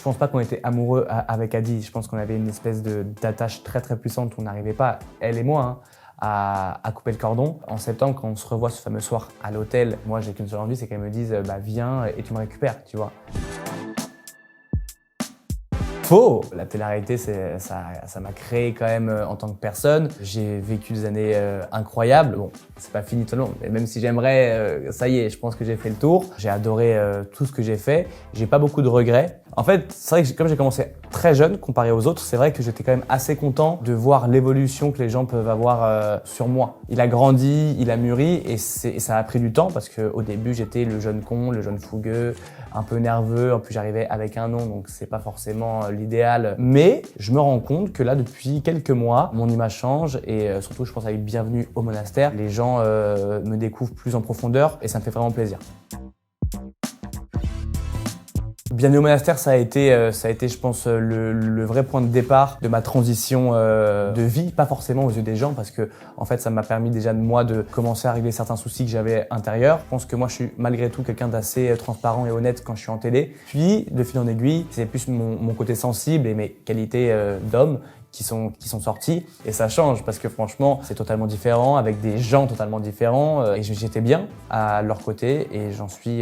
pense pas qu'on était amoureux avec Adi. Je pense qu'on avait une espèce d'attache très très puissante. On n'arrivait pas, elle et moi, à couper le cordon. En septembre, quand on se revoit ce fameux soir à l'hôtel, moi j'ai qu'une seule envie, c'est qu'elle me dise bah, viens et tu me récupères, tu vois. Faux! La télé-réalité, ça m'a créé quand même en tant que personne. J'ai vécu des années incroyables. Bon, c'est pas fini tout le long, mais même si j'aimerais, ça y est, je pense que j'ai fait le tour. J'ai adoré tout ce que j'ai fait. J'ai pas beaucoup de regrets. En fait, c'est vrai que comme j'ai commencé très jeune comparé aux autres, c'est vrai que j'étais quand même assez content de voir l'évolution que les gens peuvent avoir sur moi. Il a grandi, il a mûri et ça a pris du temps parce qu'au début, j'étais le jeune con, le jeune fougueux, un peu nerveux. En plus, j'arrivais avec un nom, donc c'est pas forcément l'idéal. Mais je me rends compte que là, depuis quelques mois, mon image change et surtout, je pense avec Bienvenue au monastère, les gens me découvrent plus en profondeur et ça me fait vraiment plaisir. Bienvenue au monastère, ça a été, je pense, le vrai point de départ de ma transition de vie, pas forcément aux yeux des gens, parce que en fait, ça m'a permis déjà de moi de commencer à régler certains soucis que j'avais intérieurs. Je pense que moi, je suis malgré tout quelqu'un d'assez transparent et honnête quand je suis en télé. Puis, de fil en aiguille, c'est plus mon côté sensible et mes qualités d'homme qui sont sortis et ça change parce que franchement c'est totalement différent avec des gens totalement différents et j'étais bien à leur côté et j'en suis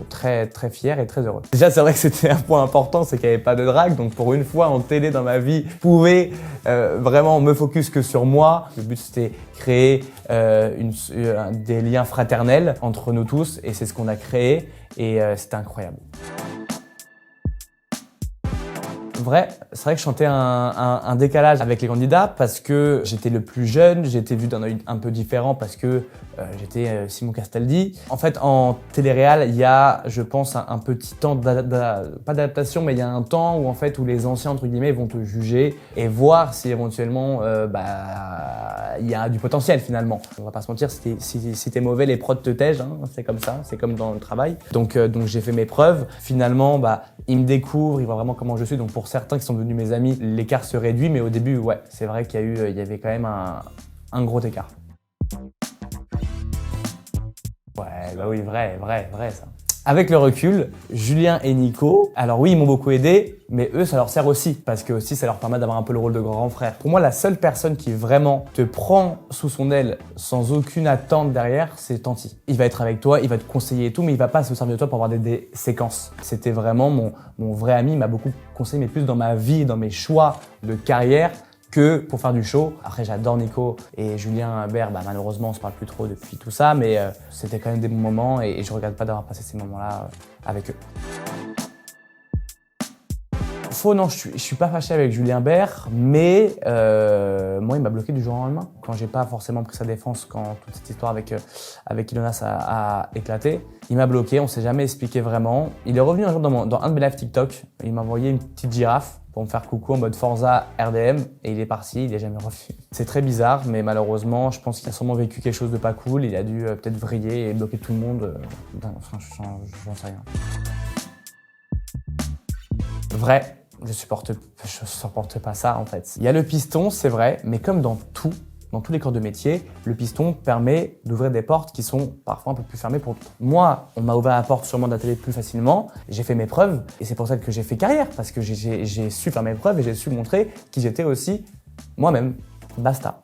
très très fier et très heureux. Déjà c'est vrai que c'était un point important, c'est qu'il n'y avait pas de drague, donc pour une fois en télé dans ma vie je pouvais vraiment me focus que sur moi. Le but c'était créer des liens fraternels entre nous tous et c'est ce qu'on a créé et c'était incroyable. C'est vrai que je sentais un décalage avec les candidats parce que j'étais le plus jeune, j'ai été vu d'un œil un peu différent parce que j'étais Simon Castaldi. En fait, en télé-réal, il y a, je pense, un petit temps pas d'adaptation, mais il y a un temps où en fait où les anciens entre guillemets vont te juger et voir si éventuellement il y a du potentiel finalement. On va pas se mentir, si t'es mauvais, les prods te tègent, hein, c'est comme ça, c'est comme dans le travail. Donc j'ai fait mes preuves. Finalement, ils me découvrent, ils voient vraiment comment je suis. Donc pour certains qui sont devenus mes amis, l'écart se réduit, mais au début, ouais, c'est vrai qu'il y avait quand même un gros écart. Ouais, bah oui, vrai ça. Avec le recul, Julien et Nico, alors oui, ils m'ont beaucoup aidé, mais eux, ça leur sert aussi, parce que aussi, ça leur permet d'avoir un peu le rôle de grand frère. Pour moi, la seule personne qui vraiment te prend sous son aile sans aucune attente derrière, c'est Tanti. Il va être avec toi, il va te conseiller et tout, mais il va pas se servir de toi pour avoir des séquences. C'était vraiment mon vrai ami, il m'a beaucoup conseillé, mais plus dans ma vie, dans mes choix de carrière, que pour faire du show. Après, j'adore Nico et Julien Bert, malheureusement, on se parle plus trop depuis tout ça, mais c'était quand même des bons moments et je regrette pas d'avoir passé ces moments-là avec eux. Faux, non, je suis pas fâché avec Julien Bert, mais moi, il m'a bloqué du jour au lendemain. Quand j'ai pas forcément pris sa défense, quand toute cette histoire avec Ilona a éclaté, il m'a bloqué, on s'est jamais expliqué vraiment. Il est revenu un jour dans un de mes lives TikTok, il m'a envoyé une petite girafe pour me faire coucou en mode Forza RDM et il est parti, il est jamais revenu. C'est très bizarre, mais malheureusement, je pense qu'il a sûrement vécu quelque chose de pas cool, il a dû peut-être vriller et bloquer tout le monde. Enfin, j'en sais rien. Vrai. Je supporte pas ça en fait. Il y a le piston, c'est vrai, mais comme dans tous les corps de métier, le piston permet d'ouvrir des portes qui sont parfois un peu plus fermées pour d'autres. Moi, on m'a ouvert la porte sûrement de la télé plus facilement, j'ai fait mes preuves et c'est pour ça que j'ai fait carrière, parce que j'ai su faire mes preuves et j'ai su montrer qui j'étais aussi moi-même. Basta.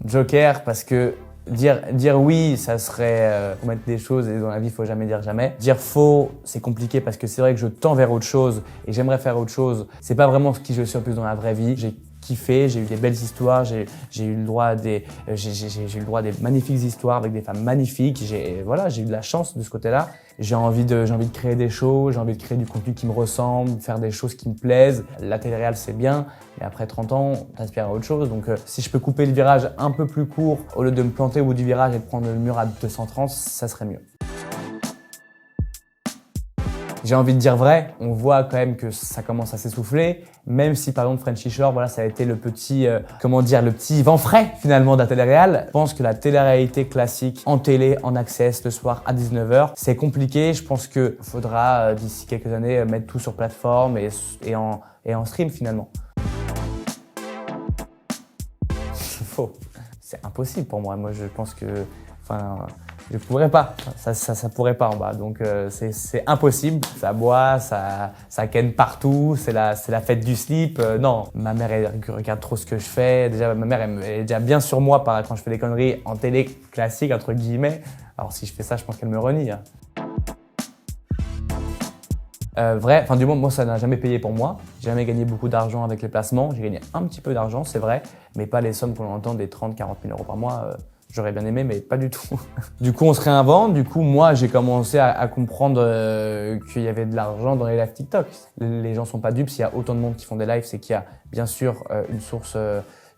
Joker, parce que dire oui, ça serait promettre des choses et dans la vie, il faut jamais dire jamais. Dire faux, c'est compliqué parce que c'est vrai que je tends vers autre chose et j'aimerais faire autre chose. C'est pas vraiment ce qui je suis en plus dans la vraie vie. J'ai kiffé, j'ai eu des belles histoires, j'ai eu le droit à des magnifiques histoires avec des femmes magnifiques. J'ai eu de la chance de ce côté-là. J'ai envie de créer des shows, j'ai envie de créer du contenu qui me ressemble, faire des choses qui me plaisent. La télé-réal, c'est bien, mais après 30 ans, t'aspires à autre chose. Donc si je peux couper le virage un peu plus court au lieu de me planter au bout du virage et de prendre le mur à 230, ça serait mieux. J'ai envie de dire vrai, on voit quand même que ça commence à s'essouffler, même si par exemple Frenchy Shore, voilà, ça a été le petit, le petit vent frais finalement de la télé-réal. Je pense que la télé-réalité classique en télé, en access le soir à 19h, c'est compliqué. Je pense qu'il faudra d'ici quelques années mettre tout sur plateforme et en stream finalement. Faux. C'est impossible pour moi. Moi je pense que, Je pourrais pas, ça pourrait pas en bas. Donc c'est impossible. Ça boit, ça ken partout. C'est la fête du slip. Non, ma mère elle regarde trop ce que je fais. Déjà ma mère elle est déjà bien sur moi quand je fais des conneries en télé classique entre guillemets. Alors si je fais ça, je pense qu'elle me renie. Hein. Du moins, moi, ça n'a jamais payé pour moi. J'ai jamais gagné beaucoup d'argent avec les placements. J'ai gagné un petit peu d'argent, c'est vrai, mais pas les sommes qu'on entend des 30-40 000 euros par mois. J'aurais bien aimé, mais pas du tout. Du coup, on se réinvente. Du coup, moi, j'ai commencé à comprendre qu'il y avait de l'argent dans les lives TikTok. Les gens sont pas dupes. S'il y a autant de monde qui font des lives, c'est qu'il y a bien sûr une source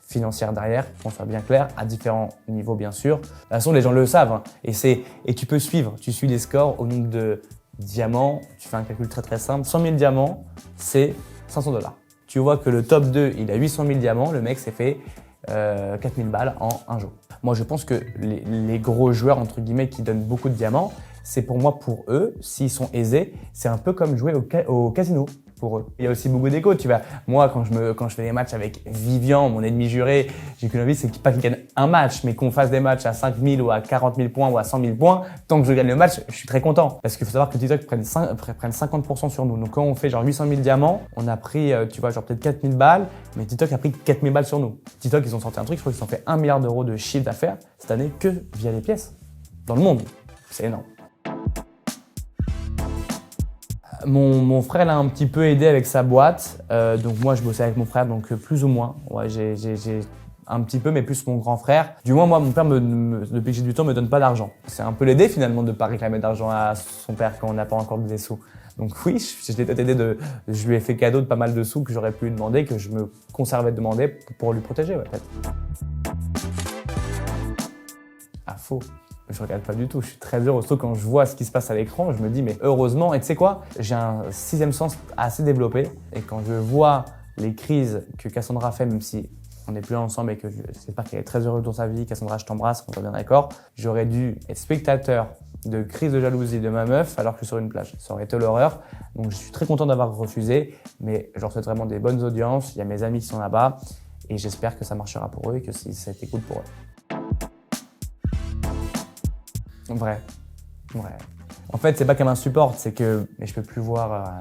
financière derrière, qu'on soit bien clair, à différents niveaux, bien sûr. De toute façon, les gens le savent. Hein. Et tu peux suivre. Tu suis les scores au nombre de diamants. Tu fais un calcul très très simple. 100 000 diamants, c'est 500 $. Tu vois que le top 2, il a 800 000 diamants. Le mec s'est fait 4 000 balles en un jour. Moi, je pense que les gros joueurs, entre guillemets, qui donnent beaucoup de diamants, c'est pour moi, pour eux, s'ils sont aisés, c'est un peu comme jouer au casino pour eux. Il y a aussi beaucoup d'écho, tu vois. Moi, quand je fais des matchs avec Vivian, mon ennemi juré, j'ai qu'une envie, c'est pas qu'il gagne un match, mais qu'on fasse des matchs à 5 000 ou à 40 000 points ou à 100 000 points. Tant que je gagne le match, je suis très content. Parce qu'il faut savoir que TikTok prenne 50% sur nous. Donc, quand on fait genre 800 000 diamants, on a pris, tu vois, genre peut-être 4 000 balles, mais TikTok a pris 4 000 balles sur nous. TikTok, ils ont sorti un truc, je crois qu'ils ont fait 1 milliard d'euros de chiffre d'affaires cette année que via les pièces. Dans le monde. C'est énorme. Mon frère l'a un petit peu aidé avec sa boîte, donc moi je bossais avec mon frère, donc plus ou moins. Ouais, j'ai un petit peu, mais plus mon grand frère. Du moins moi, mon père depuis que j'ai du temps me donne pas d'argent. C'est un peu l'aider finalement de pas réclamer d'argent à son père quand on n'a pas encore des sous. Donc oui, je l'ai peut-être aidé je lui ai fait cadeau de pas mal de sous que j'aurais pu lui demander, que je me conservais de demander pour lui protéger, ouais, peut-être. Ah faux. Je regarde pas du tout, je suis très heureux. Surtout quand je vois ce qui se passe à l'écran, je me dis mais heureusement. Et tu sais quoi, j'ai un sixième sens assez développé. Et quand je vois les crises que Cassandra fait, même si on n'est plus ensemble et que j'espère qu'elle est très heureuse dans sa vie, Cassandra, je t'embrasse, on soit bien d'accord, j'aurais dû être spectateur de crise de jalousie de ma meuf alors que je suis sur une plage. Ça aurait été l'horreur. Donc je suis très content d'avoir refusé, mais je leur souhaite vraiment des bonnes audiences. Il y a mes amis qui sont là-bas et j'espère que ça marchera pour eux et que ça a été cool pour eux. Vrai. En fait, c'est pas qu'elle m'insupporte, c'est que mais je peux plus voir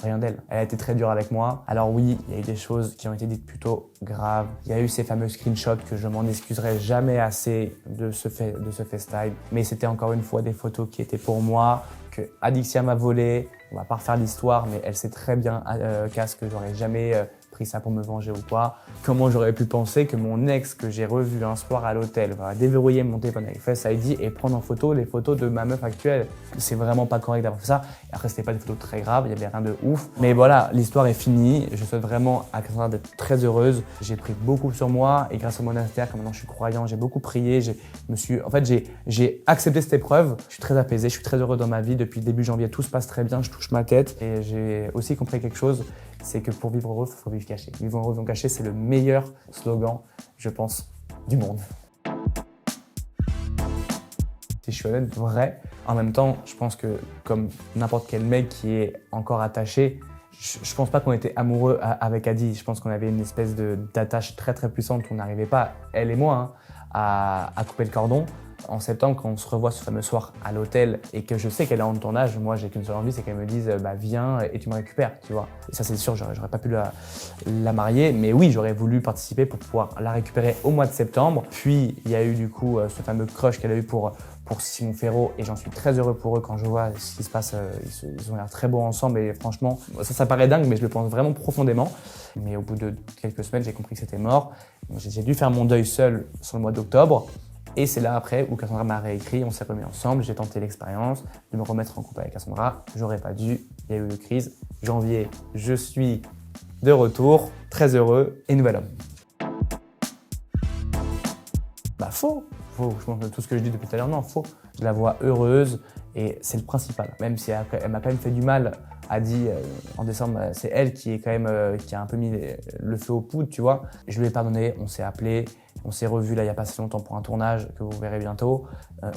rien d'elle. Elle a été très dure avec moi. Alors oui, il y a eu des choses qui ont été dites plutôt graves. Il y a eu ces fameux screenshots que je m'en excuserai jamais assez de ce FaceTime. Mais c'était encore une fois des photos qui étaient pour moi, que Adixia m'a volé. On va pas refaire l'histoire, mais elle sait très bien Cass que j'aurais jamais pris ça pour me venger ou quoi. Comment j'aurais pu penser que mon ex que j'ai revu un soir à l'hôtel va déverrouiller mon téléphone avec Face ID et prendre en photo les photos de ma meuf actuelle. C'est vraiment pas correct d'avoir fait ça. Et après, c'était pas des photos très graves, il y avait rien de ouf. Mais voilà, l'histoire est finie. Je souhaite vraiment à Cassandra d'être très heureuse. J'ai pris beaucoup sur moi et grâce au monastère, comme maintenant je suis croyant, j'ai beaucoup prié. J'ai accepté cette épreuve. Je suis très apaisé, je suis très heureux dans ma vie. Depuis le début janvier, tout se passe très bien, je touche ma tête. Et j'ai aussi compris quelque chose, c'est que pour vivre heureux, il faut vivre caché. Vivre heureux, vivre caché, c'est le meilleur slogan, je pense, du monde. Si je suis honnête, vrai. En même temps, je pense que comme n'importe quel mec qui est encore attaché, je pense pas qu'on était amoureux avec Adi. Je pense qu'on avait une espèce d'attache très très puissante. On n'arrivait pas, elle et moi, à couper le cordon. En septembre, quand on se revoit ce fameux soir à l'hôtel et que je sais qu'elle est en tournage, moi j'ai qu'une seule envie, c'est qu'elle me dise viens et tu me récupères, tu vois. Et ça c'est sûr, j'aurais pas pu la marier, mais oui, j'aurais voulu participer pour pouvoir la récupérer au mois de septembre. Puis il y a eu du coup ce fameux crush qu'elle a eu pour Simon Ferro et j'en suis très heureux pour eux quand je vois ce qui se passe. Ils ont l'air très beaux ensemble et franchement, ça paraît dingue, mais je le pense vraiment profondément. Mais au bout de quelques semaines, j'ai compris que c'était mort. J'ai dû faire mon deuil seul sur le mois d'octobre. Et c'est là après où Cassandra m'a réécrit, on s'est remis ensemble, j'ai tenté l'expérience de me remettre en couple avec Cassandra. J'aurais pas dû, il y a eu une crise. Janvier, je suis de retour, très heureux et nouvel homme. Faux. Je pense que tout ce que je dis depuis tout à l'heure, non, faux. Je la vois heureuse et c'est le principal. Même si elle m'a quand même fait du mal, a dit en décembre, c'est elle qui est quand même qui a un peu mis le feu aux poudres, tu vois. Je lui ai pardonné, on s'est appelé, on s'est revu là il y a pas si longtemps pour un tournage que vous verrez bientôt.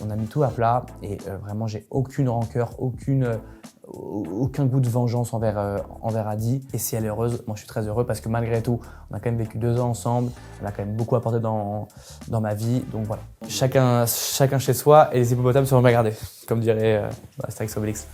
On a mis tout à plat et vraiment j'ai aucune rancœur, aucun goût de vengeance envers Adi. Et si elle est heureuse, moi je suis très heureux parce que malgré tout, on a quand même vécu 2 ans ensemble, elle a quand même beaucoup apporté dans ma vie. Donc voilà, chacun chez soi et les hippopotames seront bien gardés, comme dirait Astérix Obélix.